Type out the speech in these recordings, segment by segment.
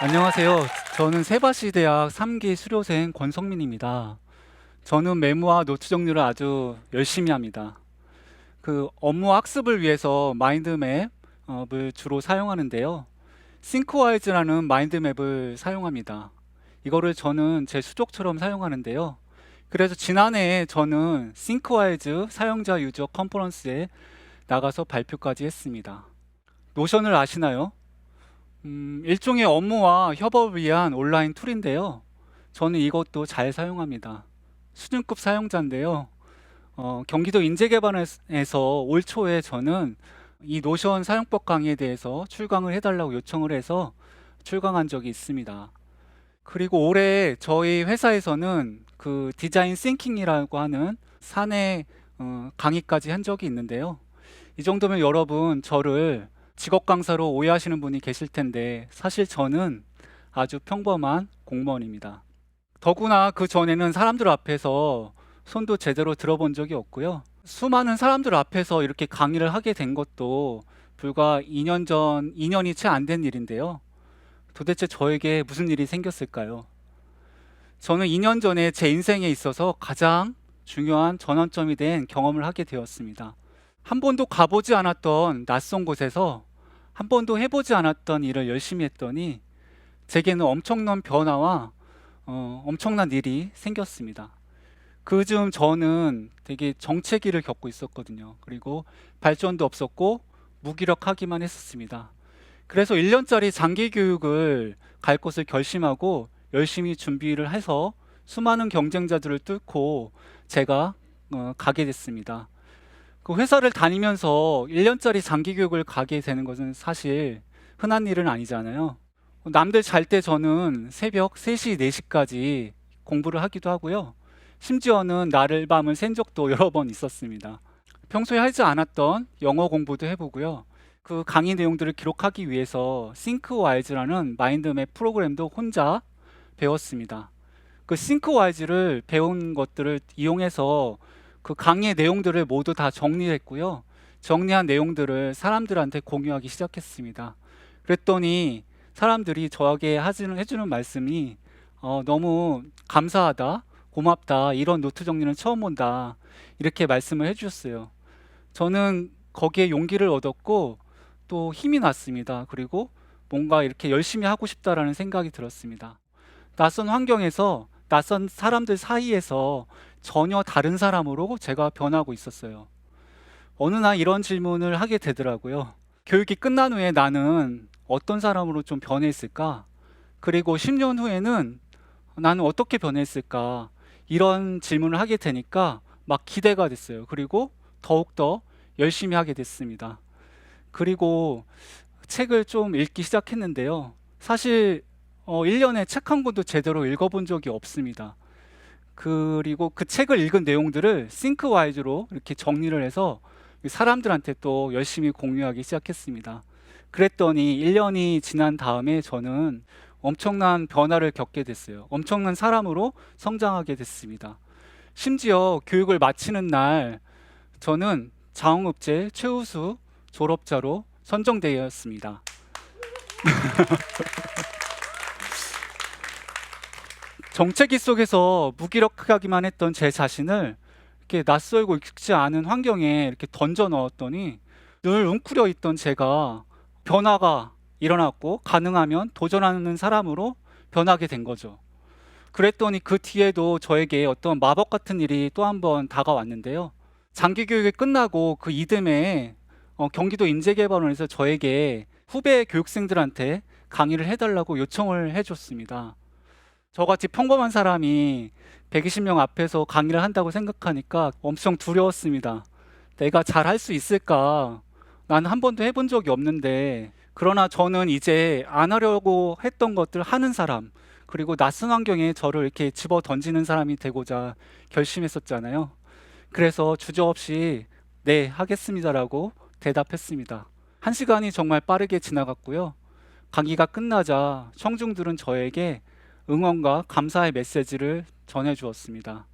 안녕하세요. 저는 세바시대학 3기 수료생 권성민입니다. 저는 메모와 노트 정리를 아주 열심히 합니다. 그 업무 학습을 위해서 마인드맵을 주로 사용하는데요. 싱크와이즈라는 마인드맵을 사용합니다. 이거를 저는 제 수족처럼 사용하는데요. 그래서 지난해에 저는 싱크와이즈 사용자 유저 컨퍼런스에 나가서 발표까지 했습니다. 노션을 아시나요? 일종의 업무와 협업을 위한 온라인 툴인데요. 저는 이것도 잘 사용합니다. 수준급 사용자인데요. 경기도 인재개발에서 올 초에 저는 이 노션 사용법 강의에 대해서 출강을 해달라고 요청을 해서 출강한 적이 있습니다. 그리고 올해 저희 회사에서는 그 디자인 싱킹이라고 하는 사내 강의까지 한 적이 있는데요. 이 정도면 여러분 저를 직업 강사로 오해하시는 분이 계실 텐데 사실 저는 아주 평범한 공무원입니다. 더구나 그 전에는 사람들 앞에서 손도 제대로 들어본 적이 없고요. 수많은 사람들 앞에서 이렇게 강의를 하게 된 것도 불과 2년 전, 2년이 채 안 된 일인데요. 도대체 저에게 무슨 일이 생겼을까요? 저는 2년 전에 제 인생에 있어서 가장 중요한 전환점이 된 경험을 하게 되었습니다. 한 번도 가보지 않았던 낯선 곳에서 한 번도 해보지 않았던 일을 열심히 했더니 제게는 엄청난 변화와 엄청난 일이 생겼습니다. 그즈음 저는 되게 정체기를 겪고 있었거든요. 그리고 발전도 없었고 무기력하기만 했었습니다. 그래서 1년짜리 장기 교육을 갈 것을 결심하고 열심히 준비를 해서 수많은 경쟁자들을 뚫고 제가 가게 됐습니다. 그 회사를 다니면서 1년짜리 장기 교육을 가게 되는 것은 사실 흔한 일은 아니잖아요. 남들 잘 때 저는 새벽 3시, 4시까지 공부를 하기도 하고요. 심지어는 날을 밤을 샌 적도 여러 번 있었습니다. 평소에 하지 않았던 영어 공부도 해보고요. 그 강의 내용들을 기록하기 위해서 싱크와이즈라는 마인드맵 프로그램도 혼자 배웠습니다. 그 싱크와이즈를 배운 것들을 이용해서 그 강의 내용들을 모두 다 정리했고요. 정리한 내용들을 사람들한테 공유하기 시작했습니다. 그랬더니 사람들이 저에게 해주는 말씀이 너무 감사하다, 고맙다, 이런 노트 정리는 처음 본다, 이렇게 말씀을 해주셨어요. 저는 거기에 용기를 얻었고 또 힘이 났습니다. 그리고 뭔가 이렇게 열심히 하고 싶다라는 생각이 들었습니다. 낯선 환경에서 낯선 사람들 사이에서 전혀 다른 사람으로 제가 변하고 있었어요. 어느 날 이런 질문을 하게 되더라고요. 교육이 끝난 후에 나는 어떤 사람으로 좀 변했을까? 그리고 10년 후에는 나는 어떻게 변했을까? 이런 질문을 하게 되니까 막 기대가 됐어요. 그리고 더욱더 열심히 하게 됐습니다. 그리고 책을 좀 읽기 시작했는데요. 사실 1년에 책 한 권도 제대로 읽어본 적이 없습니다. 그리고 그 책을 읽은 내용들을 싱크와이즈로 이렇게 정리를 해서 사람들한테 또 열심히 공유하기 시작했습니다. 그랬더니 1년이 지난 다음에 저는 엄청난 변화를 겪게 됐어요. 엄청난 사람으로 성장하게 됐습니다. 심지어 교육을 마치는 날 저는 자영업체 최우수 졸업자로 선정되었습니다. 정체기 속에서 무기력하기만 했던 제 자신을 이렇게 낯설고 익숙지 않은 환경에 이렇게 던져 넣었더니 늘 웅크려 있던 제가 변화가 일어났고 가능하면 도전하는 사람으로 변하게 된 거죠. 그랬더니 그 뒤에도 저에게 어떤 마법 같은 일이 또 한 번 다가왔는데요. 장기 교육이 끝나고 그 이듬해 경기도 인재개발원에서 저에게 후배 교육생들한테 강의를 해달라고 요청을 해줬습니다. 저같이 평범한 사람이 120명 앞에서 강의를 한다고 생각하니까 엄청 두려웠습니다. 내가 잘 할 수 있을까? 난 한 번도 해본 적이 없는데, 그러나 저는 이제 안 하려고 했던 것들 하는 사람, 그리고 낯선 환경에 저를 이렇게 집어 던지는 사람이 되고자 결심했었잖아요. 그래서 주저없이 네, 하겠습니다라고 대답했습니다. 1시간이 정말 빠르게 지나갔고요. 강의가 끝나자 청중들은 저에게 응원과 감사의 메시지를 전해주었습니다.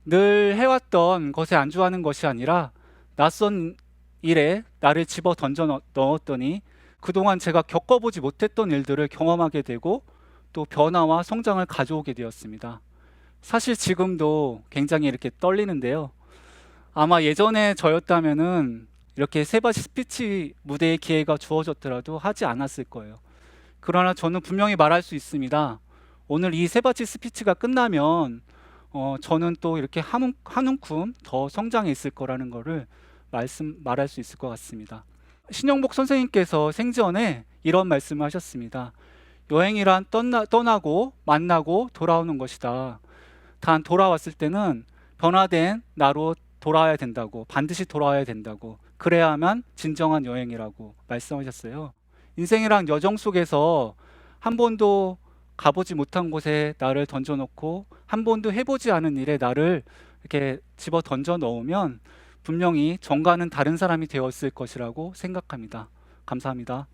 늘 해왔던 것에 안주하는 것이 아니라 낯선 일에 나를 집어 던져 넣었더니 그동안 제가 겪어보지 못했던 일들을 경험하게 되고 또 변화와 성장을 가져오게 되었습니다. 사실 지금도 굉장히 이렇게 떨리는데요. 아마 예전에 저였다면은 이렇게 세바시 스피치 무대의 기회가 주어졌더라도 하지 않았을 거예요. 그러나 저는 분명히 말할 수 있습니다. 오늘 이 세바치 스피치가 끝나면 저는 또 이렇게 한 움큼 더 성장해 있을 거라는 거를 말할 수 있을 것 같습니다. 신영복 선생님께서 생전에 이런 말씀을 하셨습니다. 여행이란 떠나고 만나고 돌아오는 것이다. 단 돌아왔을 때는 변화된 나로 돌아와야 된다고, 반드시 돌아와야 된다고, 그래야만 진정한 여행이라고 말씀하셨어요. 인생이란 여정 속에서 한 번도 가보지 못한 곳에 나를 던져놓고 한 번도 해보지 않은 일에 나를 이렇게 집어 던져 넣으면 분명히 정과는 다른 사람이 되었을 것이라고 생각합니다. 감사합니다.